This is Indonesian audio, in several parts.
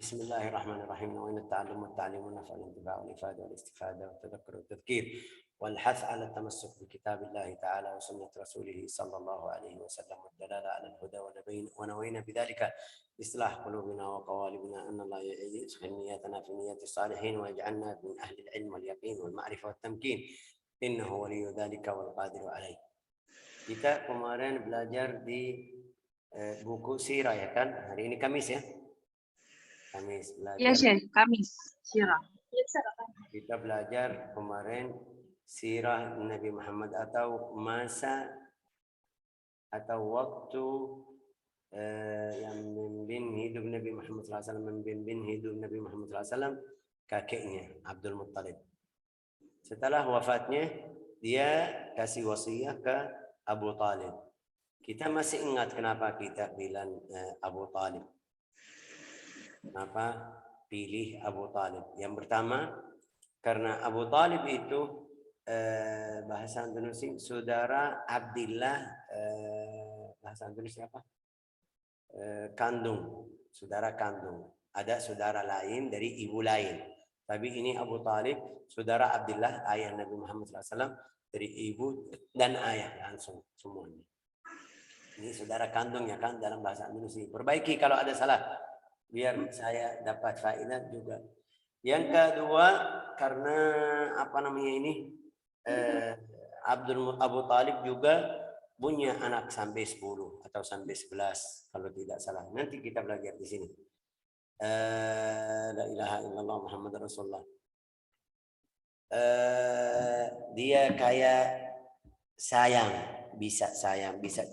بسم الله الرحمن الرحيم. نوين التعلم والتعليم والنفع والانتفاع والإفادة والاستفادة والتذكر والتذكير والحث على التمسك بكتاب الله تعالى وسنة رسوله صلى الله عليه وسلم والدلالة على الهدى ونوينا بذلك إصلاح قلوبنا وقوالبنا أن الله يدخل نياتنا في نيات الصالحين ويجعلنا من أهل العلم واليقين والمعرفة والتمكين إنه ولي ذلك والقادر عليه. Kita kemarin belajar di buku sirah ya kan? Hari ini Kamis ya? Kamis belajar. Ya, Syekh, Kamis, sirah. Kita belajar kemarin sirah Nabi Muhammad atau masa atau waktu yang memimpin hidup Nabi Muhammad SAW, memimpin hidup Nabi Muhammad SAW, kakeknya Abdul Muttalib. Setelah wafatnya, dia kasih wasiat ke Abu Talib. Kita masih ingat kenapa kita bilang Abu Talib. Kenapa pilih Abu Talib? Yang pertama, karena Abu Talib itu bahasa Indonesia saudara Abdillah, bahasa Indonesia apa? Kandung, saudara kandung. Ada saudara lain dari ibu lain. Tapi ini Abu Talib, saudara Abdillah, ayah Nabi Muhammad SAW, dari ibu dan ayah langsung semuanya. Ini saudara kandung ya kan dalam bahasa Indonesia. Perbaiki kalau ada salah, biar saya dapat faedah juga. Yang kedua, karena apa namanya ini, Abu Talib juga punya anak sampai 10 atau sampai 11 kalau tidak salah. Nanti kita belajar di sini. La ilaha illallah Muhammad Rasulullah. Dia kayak sayang, bisa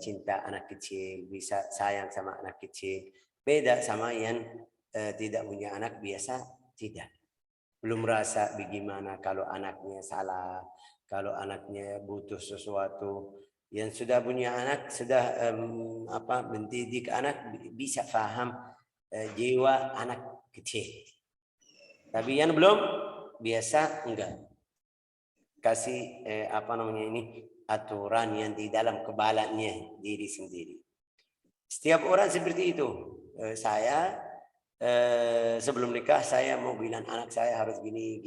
cinta anak kecil, bisa sayang sama anak kecil. Beda sama yang tidak punya anak biasa, tidak. Belum rasa bagaimana kalau anaknya salah, kalau anaknya butuh sesuatu. Yang sudah punya anak, sudah mendidik anak, bisa paham jiwa anak kecil. Tapi yang belum, biasa enggak. Kasih aturan yang di dalam kepalanya diri sendiri. Setiap orang seperti itu. Saya sebelum nikah saya mau bilang anak saya harus gini.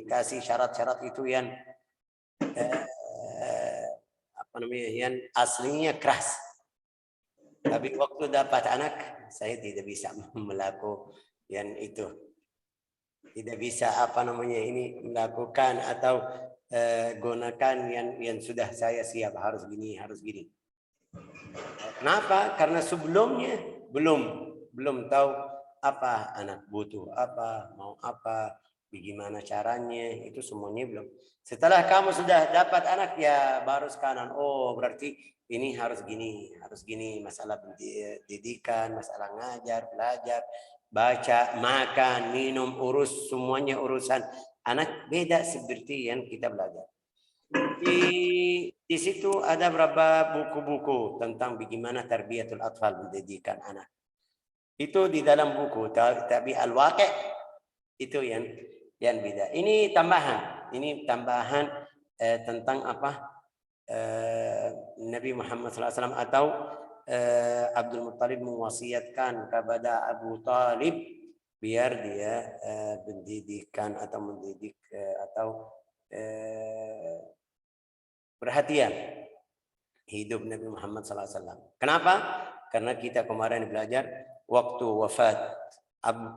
Kasih syarat-syarat itu yang yang aslinya keras. Tapi waktu dapat anak, saya tidak bisa melakukan yang itu. Tidak bisa melakukan atau gunakan yang sudah saya siap harus gini. Kenapa? Karena sebelumnya belum tahu apa anak butuh apa, mau apa, bagaimana caranya, itu semuanya belum. Setelah kamu sudah dapat anak ya baru sekarang, oh berarti ini harus gini, masalah pendidikan, masalah ngajar, belajar, baca, makan, minum, urus semuanya urusan anak beda seperti yang kita belajar. Di situ ada beberapa buku-buku tentang bagaimana tarbiyatul atfal, pendidikan anak. Itu di dalam buku, tapi al-waqi' itu yang beda. Ini tambahan tentang Nabi Muhammad SAW atau Abdul Muttalib mewasiatkan kepada Abu Talib biar dia pendidikan atau mendidik atau perhatian hidup Nabi Muhammad SAW. Kenapa? Karena kita kemarin belajar waktu wafat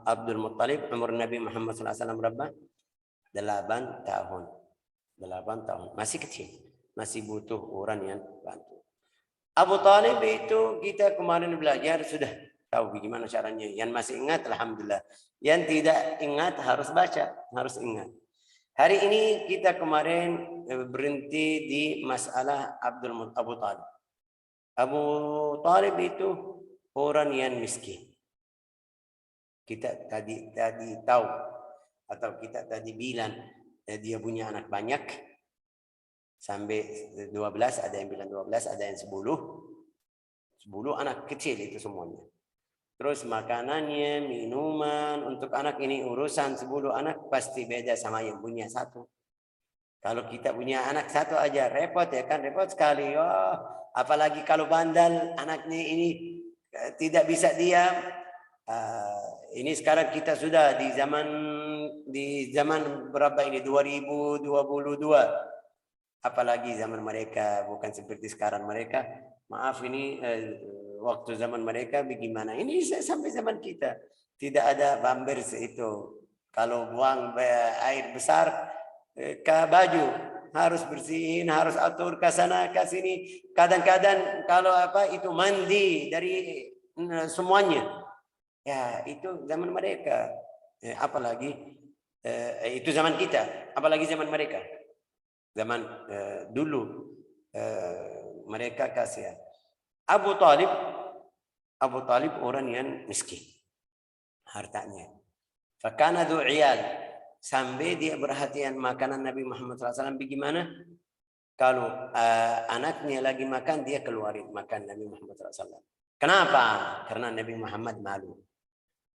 Abdul Muttalib, umur Nabi Muhammad SAW berapa? 8 tahun. 8 tahun. Masih kecil. Masih butuh orang yang bantu. Abu Talib itu kita kemarin belajar sudah tahu bagaimana caranya. Yang masih ingat, alhamdulillah. Yang tidak ingat harus baca, harus ingat. Hari ini kita kemarin berhenti di masalah Abu Talib. Abu Talib itu orang yang miskin. Kita tadi tahu atau kita tadi bilang dia punya anak banyak sampai 12, ada yang bilang 12, ada yang 10 anak kecil itu semuanya. Terus makanannya, minuman untuk anak ini urusan 10 anak pasti beda sama yang punya 1. Kalau kita punya anak 1 aja repot ya kan, repot sekali. Oh, apalagi kalau bandel anaknya ini tidak bisa diam. Ini sekarang kita sudah di zaman berapa ini 2022. Apalagi zaman mereka bukan seperti sekarang mereka. Maaf ini waktu zaman mereka bagaimana? Ini sampai zaman kita tidak ada bumpers itu. Kalau buang air besar ke baju harus bersihin, harus atur ke sana ke sini. Kadang-kadang kalau apa itu mandi dari semuanya. Ya, itu zaman mereka. Apalagi itu zaman kita, apalagi zaman mereka. Zaman dulu mereka kasihan. Abu Talib orang yang miskin hartanya. Fakana dhu iyal, sampai dia perhatian makanan Nabi Muhammad SAW bagaimana? Kalau anaknya lagi makan, dia keluarin makan Nabi Muhammad SAW. Kenapa? Karena Nabi Muhammad malu.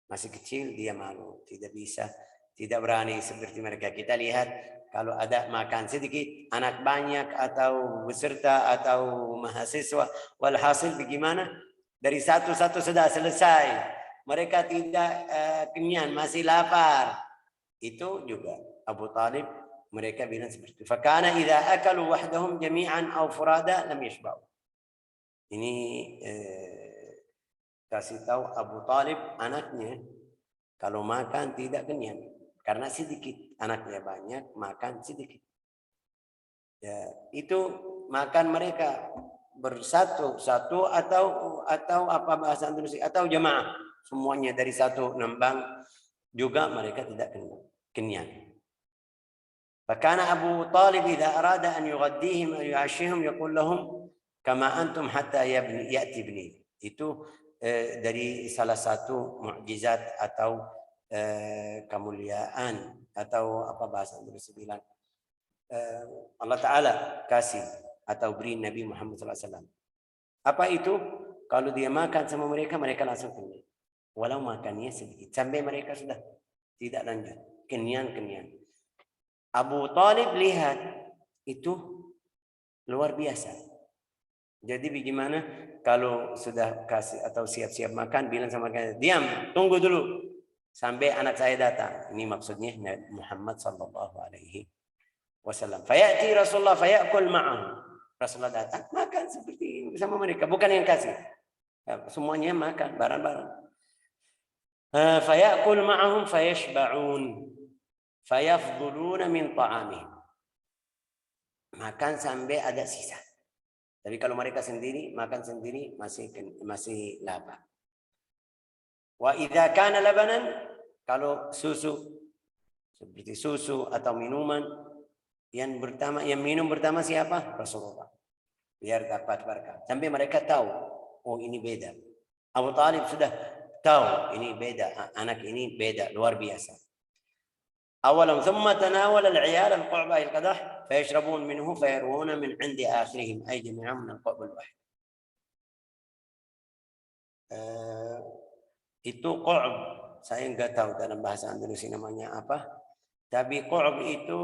Masih kecil dia malu, tidak bisa, tidak berani seperti mereka. Kita lihat kalau ada makan sedikit, anak banyak atau beserta atau mahasiswa, walhasil bagaimana? Dari satu-satu sudah selesai. Mereka tidak kenyang, masih lapar. Itu juga Abu Talib mereka bilang seperti itu. Fakana idza akalu wahdahum jami'an aw furada lam yashba'u. Ini kasih tahu Abu Talib anaknya kalau makan tidak kenyang karena sedikit, anaknya banyak makan sedikit. Ya, itu makan mereka bersatu-satu atau apa bahasa Indonesia atau jamaah, semuanya dari satu nembang juga mereka tidak kenyang. Fakana Abu Talib idza arada an yughaddihim aw yu'ashihim yaqul lahum kama antum hatta ya'ti ibni. Itu dari salah satu mukjizat atau kemuliaan atau apa bahasa Indonesia bilang Allah Ta'ala kasih atau beri Nabi Muhammad SAW. Apa itu? Kalau dia makan sama mereka, mereka langsung kenyang. Walau makannya sedikit. Sampai mereka sudah tidak lanjut. Kenyang. Abu Talib lihat itu luar biasa. Jadi bagaimana kalau sudah kasih atau siap-siap makan, bilang sama mereka, diam, tunggu dulu sampai anak saya datang. Ini maksudnya Muhammad sallallahu alaihi wasallam. Fayati Rasulullah fayakul ma'ahu. Rasulullah datang makan seperti sama mereka, bukan yang kasih. Semuanya makan bareng-bareng. Fayakul ma'ahum fayashba'un fayafduluna min ta'amihim. Makan sampai ada sisa. Tapi kalau mereka sendiri makan sendiri masih lapar. Wa idza kana labanan, kalau susu seperti susu atau minuman yang minum pertama siapa? Rasulullah. Biar dapat berkah. Sampai mereka tahu, oh ini beda. Abu Talib sudah tahu ini beda, anak ini beda, luar biasa. أولا ثم تناول العيال القعبة القدح فيشربون منه فيروون من عند آخرهم أي جميعهم من القعب الواحد. Itu qa'b, saya nggak tahu dalam bahasa Indonesia namanya apa. Tapi qa'b itu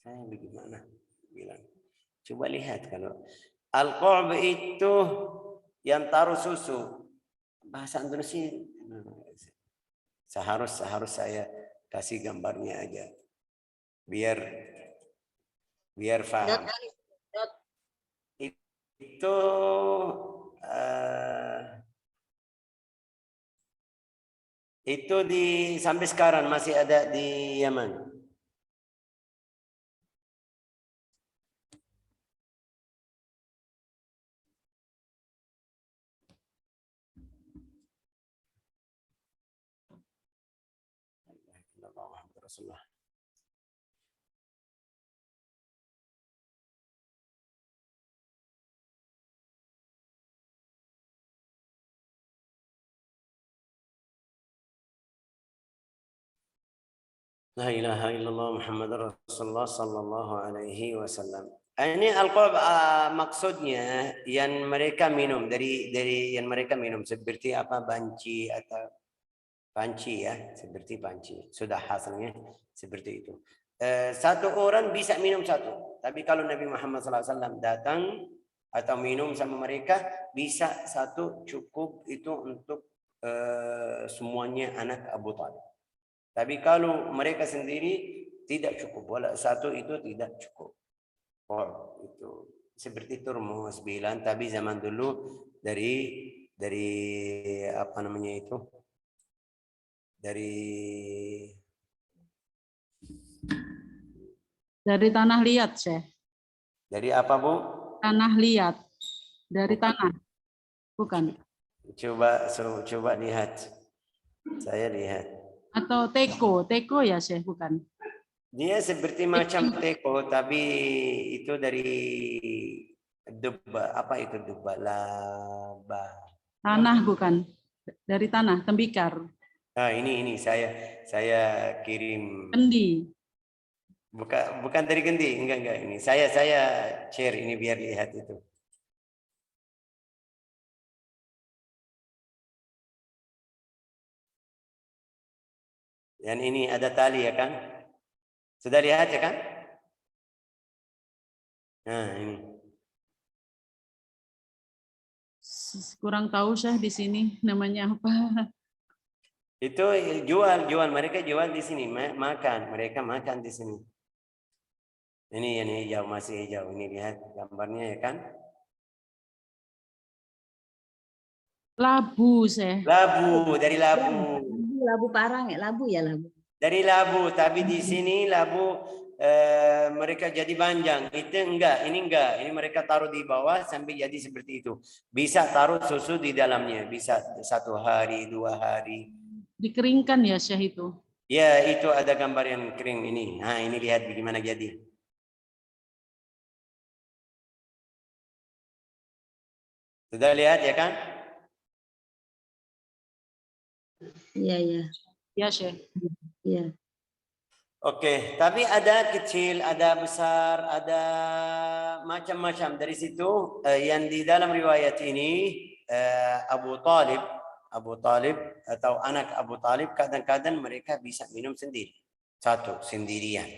saya bagaimana bilang. Coba lihat kalau al-qa'b itu yang taruh susu. Bahasa Indonesia Seharus saya kasih gambarnya aja biar paham. Itu sampai sekarang masih ada di Yaman. Rasulullah. La ilaha illallah Muhammad Rasulullah sallallahu alaihi wasallam. Ini al-qa'b maksudnya yang mereka minum dari yang mereka minum seperti apa banci atau panci ya, seperti panci. Sudah hasilnya seperti itu. Satu orang bisa minum satu. Tapi kalau Nabi Muhammad SAW datang, atau minum sama mereka, bisa satu cukup itu untuk semuanya anak Abu Talib. Tapi kalau mereka sendiri tidak cukup, wala satu itu tidak cukup. Oh, itu seperti itu rumus bilang, tapi zaman dulu dari apa namanya itu? Dari tanah liat, Syekh. Dari apa, Bu? Tanah liat. Dari Bukan. tanah. Bukan. Coba lihat. Saya lihat. Atau teko. Teko ya, Syekh, bukan. Dia seperti macam teko, tapi itu dari dubba. Apa itu dubba? Laba. Tanah bukan. Dari tanah, tembikar. Nah, ini saya kirim. Kendi. Bukan dari kendi, enggak ini. Saya share ini biar lihat itu. Dan ini ada tali ya kan? Sudah lihat ya kan? Nah, ini. Kurang tahu, Syekh, di sini namanya apa. Itu jual mereka jual di sini, makan, mereka makan di sini. Ini yang hijau, masih hijau. Ini lihat gambarnya ya kan? Labu, Syekh. Labu, dari labu. Labu parang ya, labu. Dari labu, tapi di sini labu mereka jadi panjang. Itu enggak, ini enggak. Ini mereka taruh di bawah sampai jadi seperti itu. Bisa taruh susu di dalamnya, bisa 1 hari, 2 hari. Dikeringkan ya, Syekh itu. Ya, itu ada gambar yang kering ini. Nah, ini lihat bagaimana jadi. Sudah lihat ya kan? Iya. Ya, Syekh. Iya. Oke, tapi ada kecil, ada besar, ada macam-macam. Dari situ yang di dalam riwayat ini Abu Talib atau anak Abu Talib kadang-kadang mereka bisa minum sendiri. Satu, sendirian.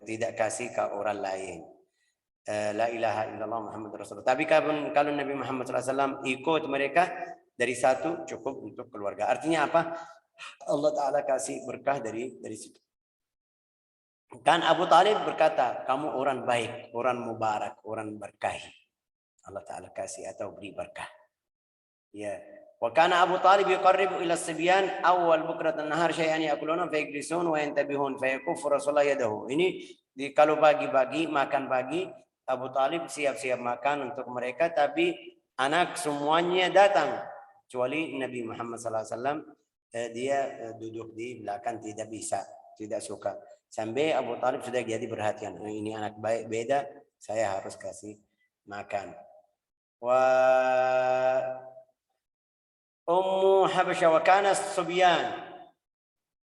Tidak kasih ke orang lain. La ilaha illallah Muhammad Rasulullah. Tapi kalau Nabi Muhammad SAW ikut mereka, dari satu cukup untuk keluarga. Artinya apa? Allah Ta'ala kasih berkah dari situ. Kan Abu Talib berkata, kamu orang baik, orang mubarak, orang berkahi. Allah Ta'ala kasih atau beri berkah. Ya. Wa kana Abu Talib yuqarribu ila as-sibyan awal bukrat an-nahar syai'an ya'kuluna fa yajlisun wa yantabihun fa yakuffu Rasulullah yadahu. Ini kalau pagi-pagi makan pagi, Abu Talib siap-siap makan untuk mereka, tapi anak semuanya datang kecuali Nabi Muhammad SAW. Dia duduk di belakang, tidak bisa, tidak suka. Sampai Abu Talib sudah jadi perhatian, ini anak baik, beda, saya harus kasih makan. Wa Ummu Habasyah wa kana subyan.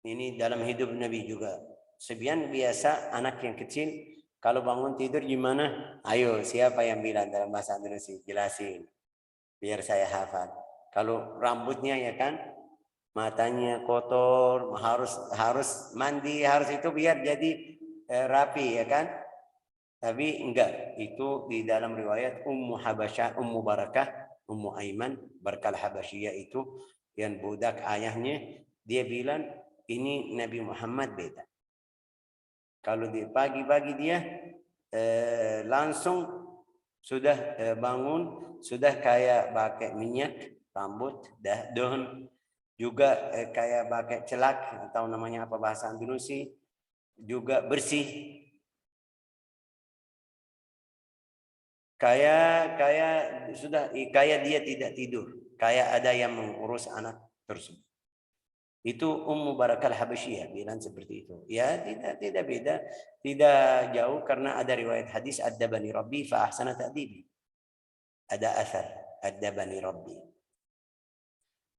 Ini dalam hidup Nabi juga. Subyan biasa anak yang kecil, kalau bangun tidur gimana? Ayo, siapa yang bilang dalam bahasa Indonesia? Jelasin, biar saya hafal. Kalau rambutnya ya kan, matanya kotor, harus mandi, harus itu biar jadi rapi ya kan. Tapi enggak, itu di dalam riwayat Ummu Habasyah, Ummu Barakah, Ummu Aiman, Barakah Habasyiyah itu yang budak ayahnya, dia bilang ini Nabi Muhammad beda. Kalau di pagi-pagi dia langsung sudah bangun, sudah kayak pakai minyak rambut, daun, juga kayak pakai celak atau namanya apa bahasa Indonesia, juga bersih. Kayak dia tidak tidur, kayak ada yang mengurus anak tersebut. Itu Ummu Barakah Habasyiyah bilang seperti itu. Ya, tidak beda, tidak jauh, karena ada riwayat hadis adabani Rabbi fa ahsana ta'dibi. Ada asar adabani Rabbi.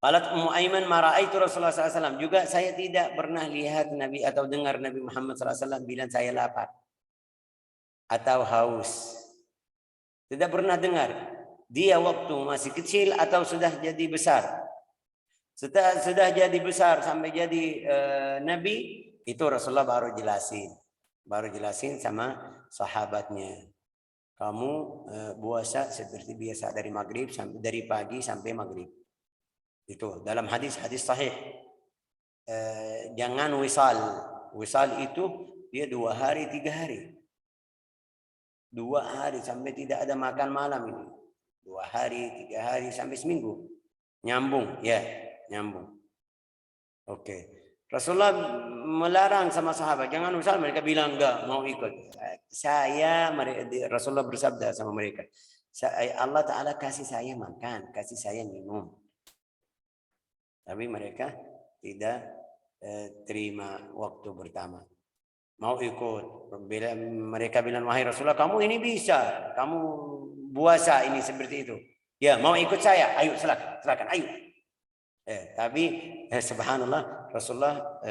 Qalat Ummu Aiman ma ra'aitu Rasulullah SAW. Juga saya tidak pernah lihat Nabi atau dengar Nabi Muhammad SAW bilang saya lapar atau haus. Tidak pernah dengar. Dia waktu masih kecil atau sudah jadi besar. Sudah jadi besar sampai jadi Nabi, itu Rasulullah baru jelasin sama sahabatnya. kamu puasa seperti biasa dari dari pagi sampai maghrib. Itu dalam hadis sahih. Jangan wisal. Wisal itu dia 2 hari 3 hari. 2 hari sampai tidak ada makan malam ini. 2 hari 3 hari sampai seminggu. Nyambung, ya, nyambung. Oke. Rasulullah melarang sama sahabat, jangan wisal. Mereka bilang enggak mau ikut. Rasulullah bersabda sama mereka, Allah Ta'ala kasih saya makan, kasih saya minum. Tapi mereka tidak terima waktu pertama. Mau ikut. Bila mereka bilang, wahai Rasulullah, kamu ini bisa, kamu puasa ini seperti itu. Ya, mau ikut saya? Ayo, silakan, ayo. Tapi subhanallah, Rasulullah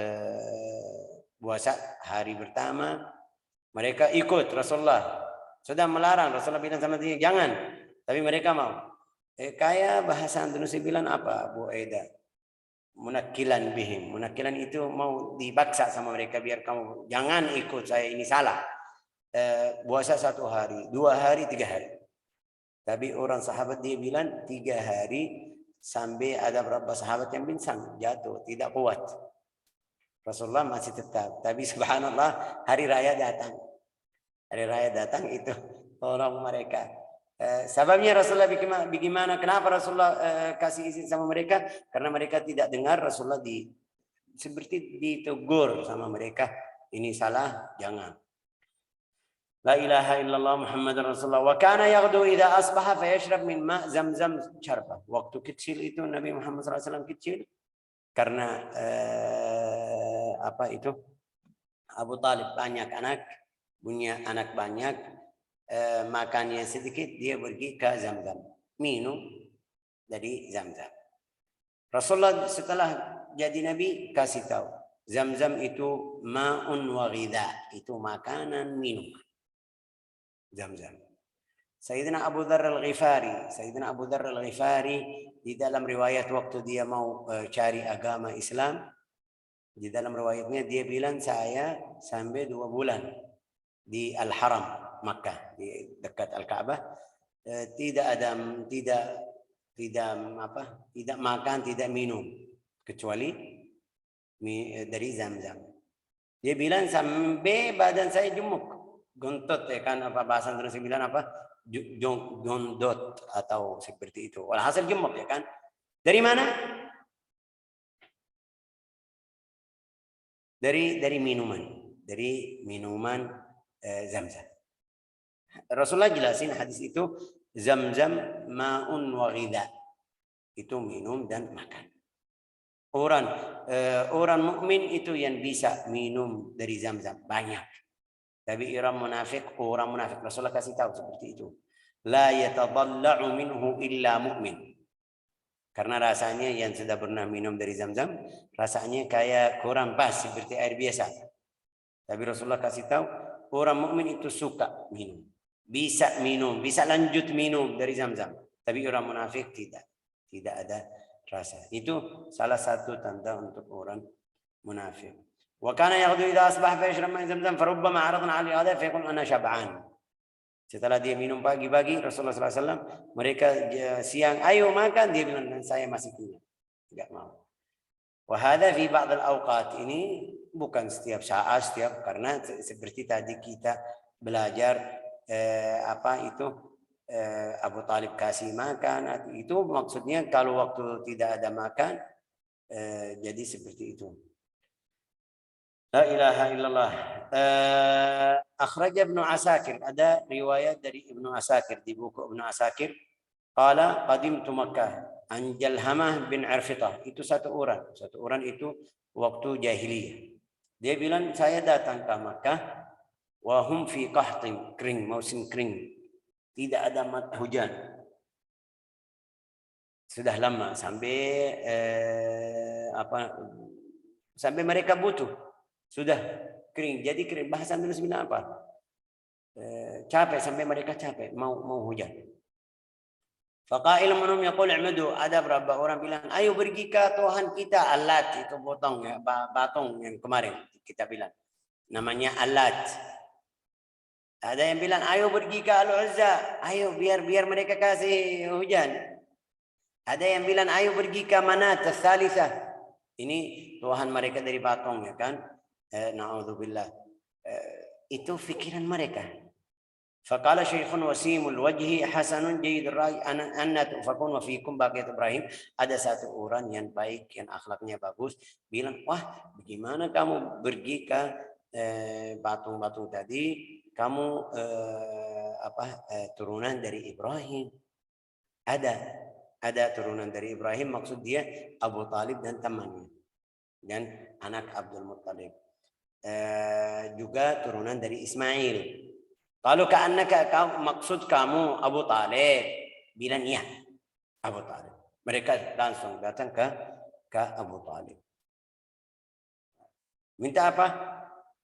puasa hari pertama, mereka ikut Rasulullah. Sudah melarang, Rasulullah bilang sama dia, jangan. Tapi mereka mau. Kayak bahasa Indonesia bilang apa, Bu Aida? Munakilan bihim. Munakilan itu mau dipaksa sama mereka biar kamu jangan ikut saya, ini salah. Puasa 1 hari, 2 hari, 3 hari. Tapi orang sahabat dia bilang 3 hari sampai ada beberapa sahabat yang pingsan, jatuh, tidak kuat. Rasulullah masih tetap. Tapi subhanallah hari raya datang. Hari raya datang itu orang mereka. Sebabnya Rasulullah bagaimana? Kenapa Rasulullah kasih izin sama mereka? Karena mereka tidak dengar Rasulullah seperti ditegur sama mereka. Ini salah, jangan. La ilaha illallah Muhammad Rasulullah. Wa kana yaghdu idza asbaha fayashrab min ma' zamzam syarba. Waktu kecil itu Nabi Muhammad SAW kecil karena Abu Talib banyak anak, punya anak banyak, makannya sedikit, dia pergi ke Zamzam, minum dari Zamzam. Rasulullah setelah jadi Nabi kasih tahu, Zamzam itu ma'un wa ghidha, itu makanan minum. Zamzam. Sayyidina Abu Dzar Al-Ghifari di dalam riwayat waktu dia mau cari agama Islam, di dalam riwayatnya dia bilang, saya sampai 2 bulan di Al-Haram Makkah, di dekat Al-Ka'bah, tidak makan, tidak minum kecuali dari Zamzam. Dia bilang sampai badan saya jumuk, gontot, ya kan, apa bahasa Indonesia bilang apa, gondot atau seperti itu. Walhasil jumuk, ya kan. Dari mana? Dari minuman Zamzam. Rasulullah jelasin hadis itu, Zamzam ma'un wa ghidha, itu minum dan makan. Orang mukmin itu yang bisa minum dari Zamzam banyak. Tapi orang munafik Rasulullah kasih tahu seperti itu. La yatadalla'u minhu illa mu'min. Karena rasanya yang sudah pernah minum dari Zamzam, rasanya kayak kurang pas seperti air biasa. Tapi Rasulullah kasih tahu, orang mukmin itu suka minum. Bisa minum, bisa lanjut minum dari Zamzam. Tapi orang munafik tidak ada rasa. Itu salah satu tanda untuk orang munafik. Wa kana yaghdu idza asbaha fa yashrab min Zamzam fa rubbama aradna 'ala al-ghadha fa yaqul ana syab'an. Setelah dia minum pagi-pagi, Rasulullah SAW, mereka siang, ayo makan, dia bilang, saya masih kenyang, tidak mau. Wa hadha fi ba'd al-awqat, ini bukan setiap saat, karena seperti tadi kita belajar Abu Talib kasih makan, itu maksudnya kalau waktu tidak ada makan, jadi seperti itu. La ilaha illallah. Akhraj Ibnu Asakir, ada riwayat dari Ibnu Asakir di buku Ibnu Asakir, qala qadimtu Makkah an Jalhamah bin Arfitah, itu satu orang itu waktu jahiliyah. Dia bilang, saya datang ke Makkah, wa hum fi qahtin, kering, musim kering, tidak ada hujan sudah lama, sampai mereka butuh, sudah kering, jadi kering. Bahasa Indonesia bilang apa? Capek, sampai mereka capek, mau hujan. Faqailun minhum yaqul i'madu, ada berapa orang bilang, ayo pergi ke Tuhan kita, Allat, itu potong ya, batung yang kemarin kita bilang, namanya Allat. Ada yang bilang, ayo pergi ke Al-Uzza, ayo biar mereka kasih hujan. Ada yang bilang, ayo pergi ke Manat Ats-Tsalitsah. Ini Tuhan mereka dari patung, ya kan? Na'udzubillah. Itu pikiran mereka. Faqala syaikhun wasimul wajhi hasanun jayyidul ra'i anna tufakun wa fiikum baqiyat Ibrahim. Ada satu orang yang baik, yang akhlaknya bagus, bilang, wah bagaimana kamu pergi ke patung-patung tadi, kamu turunan dari Ibrahim. Ada turunan dari Ibrahim, maksud dia Abu Talib dan temannya dan anak Abdul Muttalib. Juga turunan dari Ismail. Kalau maksud kamu Abu Talib, bilang iya Abu Talib. Mereka langsung datang ke Abu Talib. Minta apa?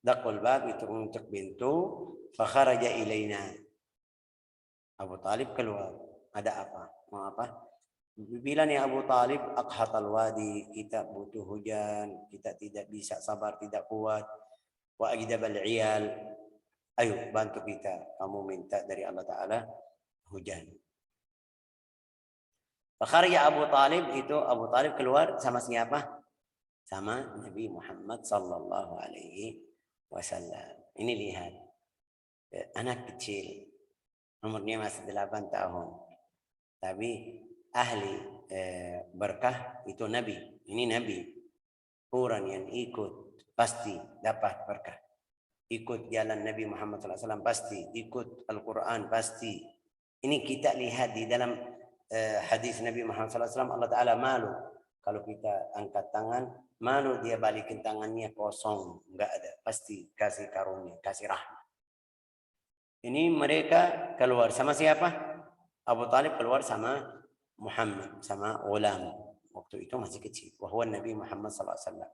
Daqul bab, itu untuk pintu. Fakharaja ilaina. Abu Talib keluar. Ada apa? Mau apa? Bilang ya Abu Talib, aqhatal wadi, kita butuh hujan, kita tidak bisa sabar, tidak kuat. Wa ajdabal iyal, ayo bantu kita, kamu minta dari Allah Ta'ala hujan. Fakharaja Abu Talib, itu Abu Talib keluar sama siapa? Sama Nabi Muhammad sallallahu alaihi wasallam. Ini lihat, anak kecil, umurnya masih 8 tahun. Tapi ahli berkah itu Nabi. Ini Nabi. Orang yang ikut pasti dapat berkah. Ikut jalan Nabi Muhammad SAW pasti. Ikut Al-Quran pasti. Ini kita lihat di dalam hadis Nabi Muhammad SAW. Allah Ta'ala malu. Kalau kita angkat tangan, malu dia balikin tangannya kosong. Enggak ada. Pasti kasih karunia, kasih rahmat. Ini mereka keluar sama siapa? Abu Talib keluar sama Muhammad, sama Ghulam. Waktu itu masih kecil. Wahwa Nabi Muhammad SAW.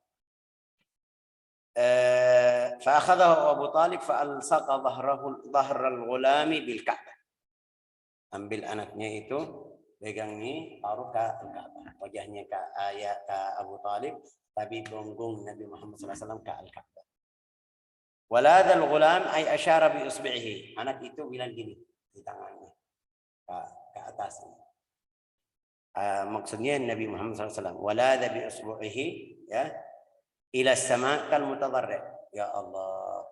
فأخذه أبو طالب فألصق ظهر الغلام بالكعبة. Ambil anaknya itu, pegang ini, taruh ke Al-Ka'bah. Wajahnya ke Abu Talib, tapi punggung Nabi Muhammad SAW ke Al-Ka'bah. Walada al-ghulam ay asyara bi usbi'ihi. Anak itu bilang gini di tangannya ke atas. Maksudnya Nabi Muhammad SAW. Walada bi usbu'ihi, ya, ila sama kal mutadarri'. Ya Allah.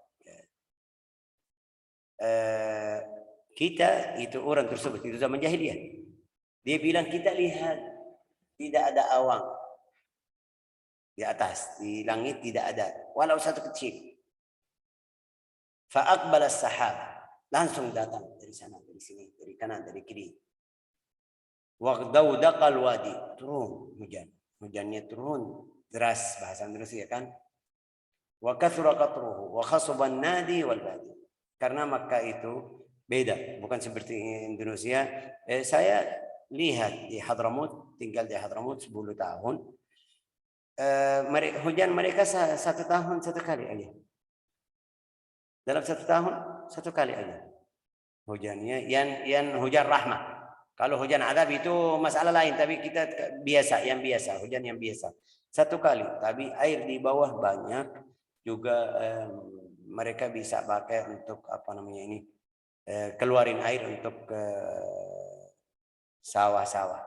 Kita itu orang tersebut itu zaman jahiliyah. Dia bilang kita lihat tidak ada awan di atas, di langit tidak ada, walau satu kecil. Fa aqbala as-sahab, langsung datang dari sana, dari sini, dari kanan, dari kiri. Wa dawdaqal wadi, turun hujan. Hujannya turun deras, bahasa Indonesia kan. Wa kathura qatruhu wa khasaba an-nadi wal badi. Karena Makkah itu beda, bukan seperti Indonesia. Saya lihat di Hadramut, tinggal di Hadramut 10 tahun. Hujan mereka 1 tahun 1 kali aja. Dalam 1 tahun 1 kali aja. Hujannya yang hujan rahmat. Kalau hujan adab itu masalah lain, tapi kita biasa, hujan yang biasa. 1 kali, tapi air di bawah banyak juga. Mereka bisa pakai untuk apa namanya ini, keluarin air untuk sawah-sawah.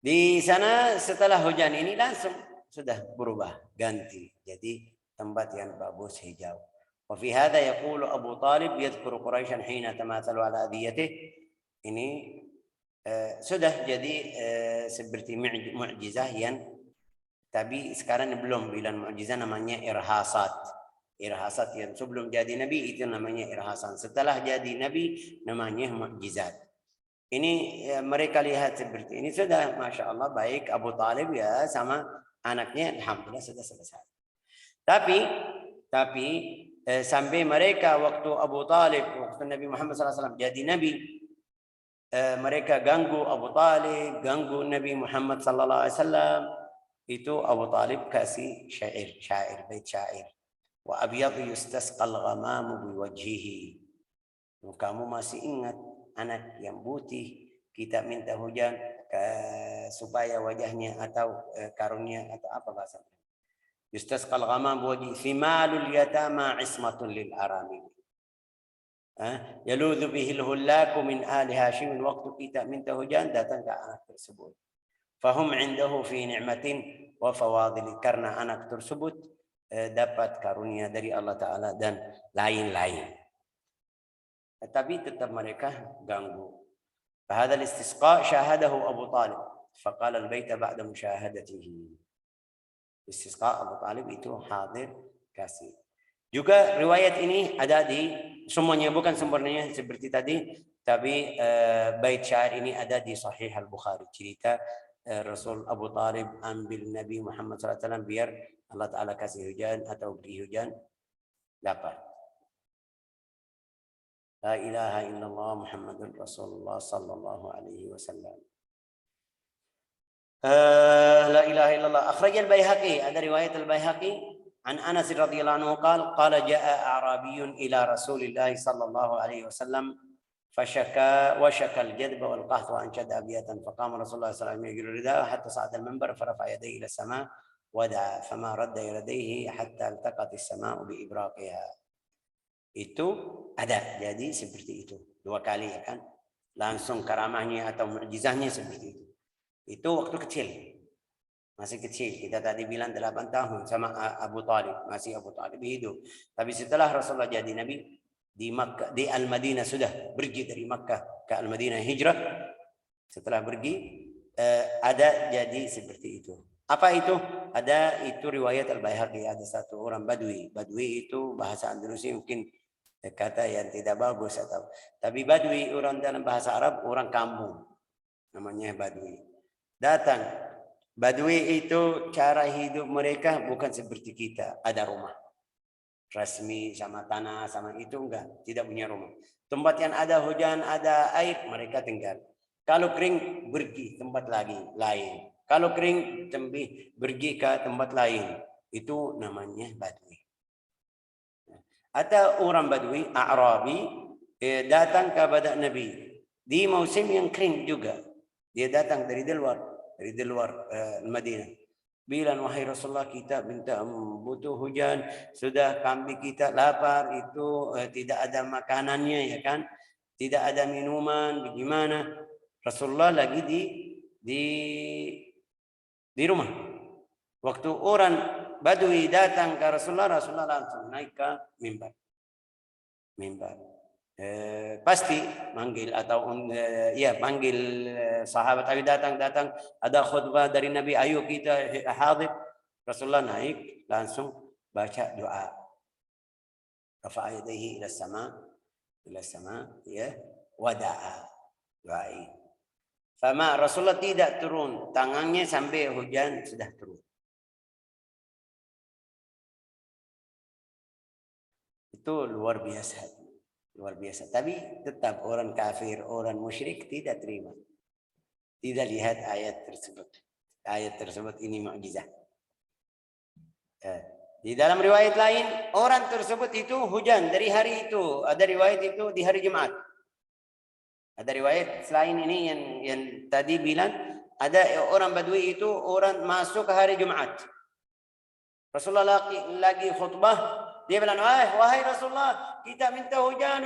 Di sana setelah hujan ini langsung sudah berubah, ganti jadi tempat yang bagus, hijau. Wa fi hadha yaqulu Abu Talib yadhkuru Quraisyan hina tamathalu ala adiyatihi. Ini sudah jadi seperti mukjizah yang, tapi sekarang belum bilang mukjizah, namanya irhasat. Irhasat yang sebelum jadi nabi itu namanya irhasan. Setelah jadi nabi namanya mukjizat. Ini mereka lihat seperti ini, sudah Masya Allah baik Abu Talib ya sama anaknya, alhamdulillah sudah selesai. Tapi sampai mereka waktu Abu Talib, waktu Nabi Muhammad SAW jadi nabi, mereka ganggu Abu Talib, ganggu Nabi Muhammad SAW. Itu Abu Talib kasih syair, bait syair. Wa abyadu yustasqal ghamamu biwajhihi. Kamu masih ingat anak yang putih, kita minta hujan supaya wajahnya atau karunia atau apa bahasa. Yustasqal ghamam biwajhi thimalul yatama ismatun lil aramil. Yaludhu bihil hullaku min ali Hashim. Waktu kita minta hujan, datang ke anak tersebut. Fahum indahu fi ni'matin wa fawadili. Karena anak tersebut dapat karunia dari Allah Ta'ala dan lain-lain. Tapi tetap mereka ganggu. Fahadha al-istisqa syahadahu Abu Talib. Faqala al-baita ba'da musyahadatihi. Istisqa Abu Talib itu hadir kasih. Juga riwayat ini ada di semuanya, bukan sempurnanya seperti tadi, tapi bait syair ini ada di Sahih Al-Bukhari. Cerita Rasul Abu Talib ambil Nabi Muhammad SAW biar Allah Ta'ala kasih hujan atau beri hujan dapat. La ilaha illallah Muhammadun Rasulullah sallallahu alaihi wasallam. لا إله إلا الله. أخرج البيهقي. هذا رواية البيهقي عن أنس رضي الله عنه قال جاء أعرابي إلى رسول الله صلى الله عليه وسلم وشكى الجذب والقحط وأنشد أبياتا فقام رسول الله صلى الله عليه وسلم يجر رداءه حتى صعد المنبر فرفع يديه إلى السماء ودعا فما رد يديه حتى التقت السماء بإبراقها. Itu ada, jadi seperti itu 2 kali ya kan, langsung karamahnya atau mukjizahnya seperti itu. Itu waktu kecil, masih kecil. Kita tadi bilang 8 tahun sama Abu Talib, masih Abu Talib hidup. Tapi setelah Rasulullah jadi Nabi di Makkah, di Al-Madinah sudah pergi dari Makkah ke Al-Madinah hijrah. Setelah pergi ada jadi seperti itu. Apa itu? Ada itu riwayat Al-Baihaqi, ada satu orang Badui. Badui itu bahasa Andalusia mungkin kata yang tidak bagus atau, tapi Badui orang dalam bahasa Arab orang kampung, namanya Badui. Datang Badui itu cara hidup mereka bukan seperti kita, ada rumah resmi sama tanah sama itu, enggak, tidak punya rumah. Tempat yang ada hujan, ada air, mereka tinggal. Kalau kering pergi tempat lain. Kalau kering pergi ke tempat lain. Itu namanya Badui. Ada orang Badui, A'rabi, datang kepada Nabi di musim yang kering juga. Dia datang dari luar Madinah. Bilang, wahai Rasulullah, kita minta butuh hujan, sudah kambing kita lapar, itu tidak ada makanannya ya kan, tidak ada minuman, bagaimana? Rasulullah lagi di rumah. Waktu orang Badui datang ke Rasulullah, Rasulullah langsung naik ke mimbar. Pasti manggil atau panggil sahabat Abi datang ada khutbah dari Nabi, ayo kita hadir. Rasulullah naik langsung baca doa. Rafa'a yadayhi ila sama ya wada'a doa. Sama Rasulullah tidak turun tangannya sampai hujan sudah turun. Itu luar biasa. Tapi tetap orang kafir, orang musyrik tidak terima. Tidak lihat ayat tersebut. Ayat tersebut ini mukjizat. Di dalam riwayat lain, orang tersebut itu hujan dari hari itu. Ada riwayat itu di hari Jumat. Ada riwayat selain ini yang tadi bilang, ada orang Badui itu orang masuk ke hari Jumat. Rasulullah lagi khutbah. Dia bilang, wahai Rasulullah, kita minta hujan,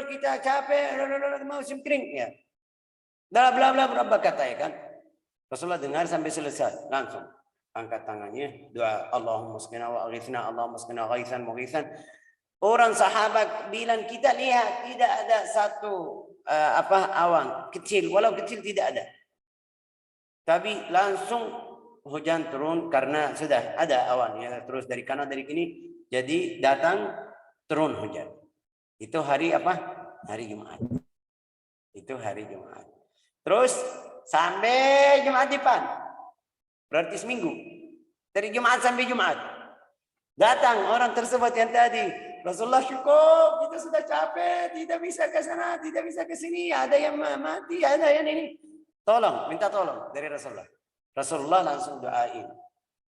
kita capek, musim kering. Ya. Bla bla bla berapa kata ya kan. Rasulullah dengar sampai selesai, langsung angkat tangannya, doa, Allahumma asqina wa aghithna, Allahumma asqina ghaisan mughisan. Orang sahabat bilang, kita lihat tidak ada satu awan kecil, walau kecil tidak ada. Tapi langsung hujan turun karena sudah ada awan ya, terus dari kanan dari kini. Jadi datang turun hujan. Itu hari apa? Hari Jumat. Itu hari Jumat. Terus sampai Jumat depan. Berarti seminggu. Dari Jumat sampai Jumat. Datang orang tersebut yang tadi. Rasulullah syukur, kita sudah capek, tidak bisa ke sana, tidak bisa ke sini. Ada yang mati, ada yang ini. Tolong, minta tolong dari Rasulullah. Rasulullah langsung doain.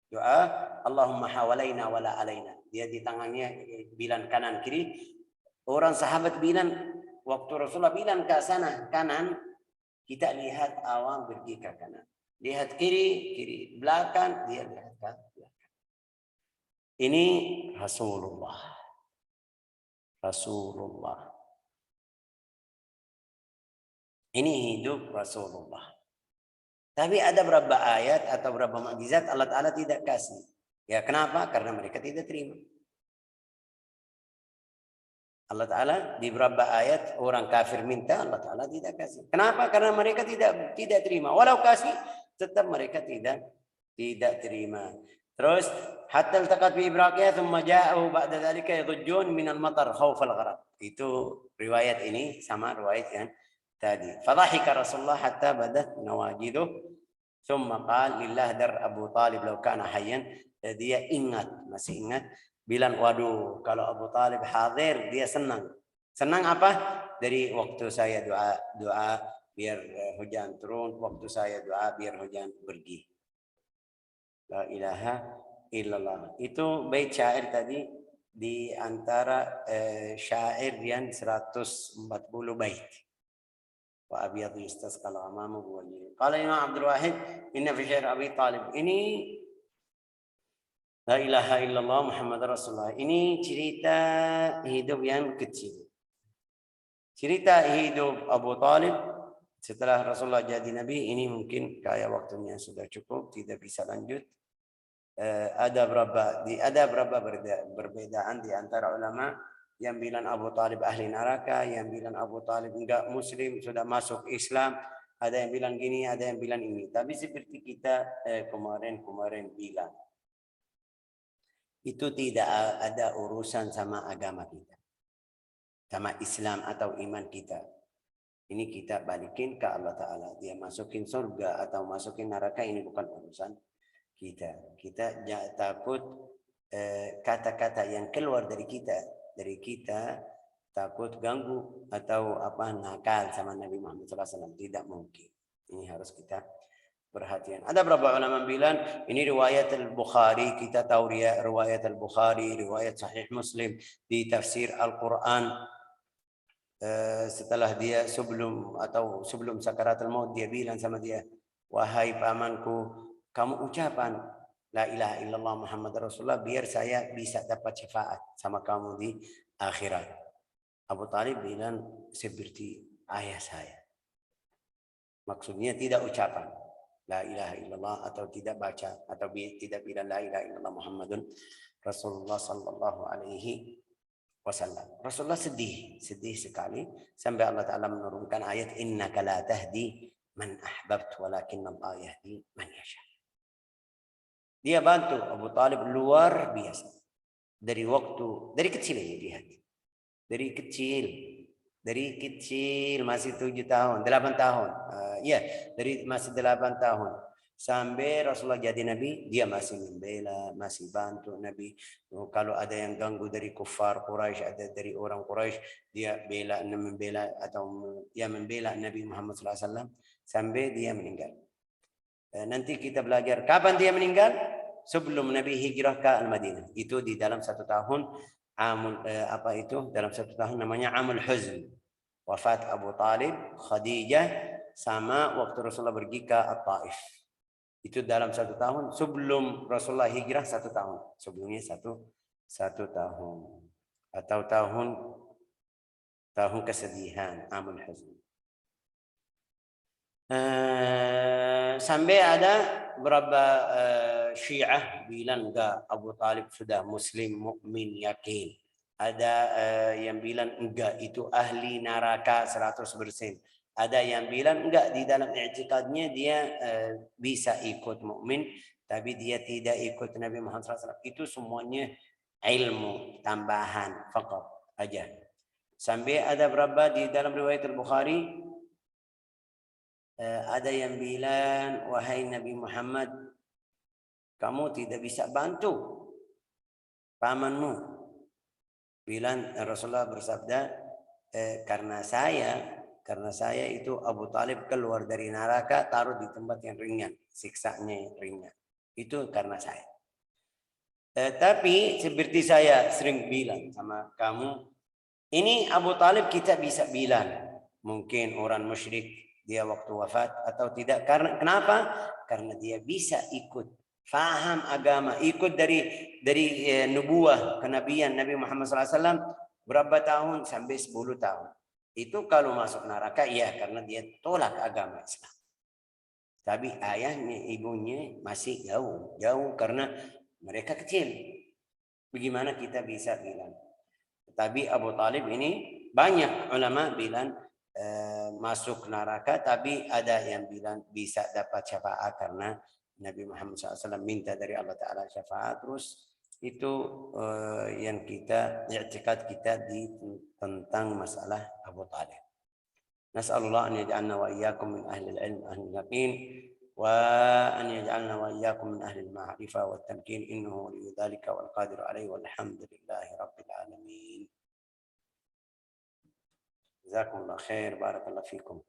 Doa, Allahumma hawalaina wala alaina. Dia di tangannya bilang kanan kiri. Orang sahabat bilang, waktu Rasulullah bilang ke sana kanan, kita lihat awan pergi ke kanan. Lihat kiri belakang, dia lihat ke belakang. Ini Rasulullah. Rasulullah. Ini hidup Rasulullah. Tapi ada beberapa ayat atau beberapa mukjizat Allah Ta'ala tidak kasih. Ya kenapa? Karena mereka tidak terima. Allah Ta'ala di beberapa ayat orang kafir minta, Allah Ta'ala tidak kasih. Kenapa? Karena mereka tidak terima. Walau kasih, tetap mereka tidak terima. Terus hatta iltaqat bi ibraqiyah thumma ja'u ba'da dhalika yadujjun min al-matar khawfal gharq. Itu riwayat ini sama riwayat yang tadi. Fadhahika Rasulullah hatta badat nawajiduh thumma qala lillah dar Abu Talib law kana hayyan. Dia ingat, masih ingat bilang waduh kalau Abu Talib hadir dia senang. Senang apa? Dari waktu saya doa biar hujan turun, waktu saya doa biar hujan pergi. La ilaha illallah. Itu bait syair tadi di antara syair yang 140 bait. Wa abyad yustasqal amamu wajhi. Qala Imam Abdul Wahid inna fi syair Abi Talib. Ini la ilaha illallah Muhammad Rasulullah. Ini cerita hidup yang kecil. Cerita hidup Abu Talib setelah Rasulullah jadi Nabi ini mungkin kayak waktunya sudah cukup, tidak bisa lanjut. Ada berapa perbedaan di antara ulama yang bilang Abu Talib ahli neraka, yang bilang Abu Talib enggak muslim sudah masuk Islam, ada yang bilang gini, ada yang bilang ini. Tapi seperti kita kemarin bilang, itu tidak ada urusan sama agama kita, sama Islam atau iman kita. Ini kita balikin ke Allah Ta'ala. Dia masukin surga atau masukin neraka ini bukan urusan kita. Kita takut kata-kata yang keluar dari kita takut ganggu atau nakal sama Nabi Muhammad SAW. Tidak mungkin. Ini harus kita perhatian. Ada beberapa ulama bilang ini riwayat Al-Bukhari. Kita tahu riwayat Al-Bukhari, riwayat Sahih Muslim di tafsir Al-Quran. Setelah dia sebelum sakaratul maut dia bilang sama dia, wahai pamanku, kamu ucapan la ilaha illallah Muhammad Rasulullah biar saya bisa dapat syafaat sama kamu di akhirat. Abu Talib bilang seperti ayah saya. Maksudnya tidak ucapan la ilaha illallah atau tidak baca atau tidak bilang la ilaha illallah Muhammadun Rasulullah sallallahu alaihi wasallam. Rasulullah sedih sekali sampai Allah Ta'ala menurunkan ayat innaka la tahdi man ahbabt walakin Allah yahdi man yasha. Dia bantu Abu Talib luar biasa. Dari kecil ini lihat. Dari kecil masih 7 tahun, 8 tahun. Masih 8 tahun. Sampai Rasulullah jadi Nabi, dia masih membela, masih bantu Nabi. Kalau ada yang ganggu dari kufar Quraisy, ada dari orang Quraisy, dia membela Nabi Muhammad SAW sampai dia meninggal. Nanti kita belajar kapan dia meninggal? Sebelum Nabi hijrah ke Al-Madinah. Itu di dalam 1 tahun dalam 1 tahun namanya Amul Huzn. Wafat Abu Talib, Khadijah sama waktu Rasulullah pergi ke At-Taif. Itu dalam 1 tahun sebelum Rasulullah hijrah 1 tahun. Sebelumnya 1 tahun atau tahun kesedihan Amul Huzn. Sampai ada beberapa Syiah bilang enggak, Abu Talib sudah muslim mukmin yakin. Ada yang bilang enggak, itu ahli neraka 100%. Ada yang bilang enggak, di dalam i'tikadnya dia bisa ikut mukmin tapi dia tidak ikut Nabi Muhammad SAW. Itu semuanya ilmu tambahan faqat aja. Sampai ada berapa di dalam riwayat Al-Bukhari ada yang bilang, wahai Nabi Muhammad, kamu tidak bisa bantu pamanmu. Bilang Rasulullah bersabda, karena saya itu Abu Talib keluar dari neraka, taruh di tempat yang ringan, siksanya ringan. Itu karena saya. Tapi seperti saya sering bilang sama kamu, ini Abu Talib kita bisa bilang, mungkin orang musyrik dia waktu wafat atau tidak. Kenapa? Karena dia bisa ikut faham agama, ikut dari nubuah, kenabian Nabi Muhammad SAW berapa tahun? Sampai 10 tahun. Itu kalau masuk neraka, iya, karena dia tolak agama Islam. Tapi ayahnya, ibunya masih jauh karena mereka kecil. Bagaimana kita bisa bilang? Tapi Abu Talib ini banyak ulama bilang masuk neraka, tapi ada yang bilang bisa dapat syafaat karena Nabi Muhammad SAW minta dari Allah Ta'ala syafaat. Terus itu yang kita i'tiqad kita tentang masalah Abu Talib. Nas'alullah an yaj'alna wa iyyakum min ahli al-ilm ahli al-yaqin wa an yaj'alna wa iyyakum min ahli al-ma'rifah wa at-tamkin innahu li dzalika wal qadiru alayhi walhamdulillahi rabbil alamin. Jazakumullah khair, barakallahu fikum.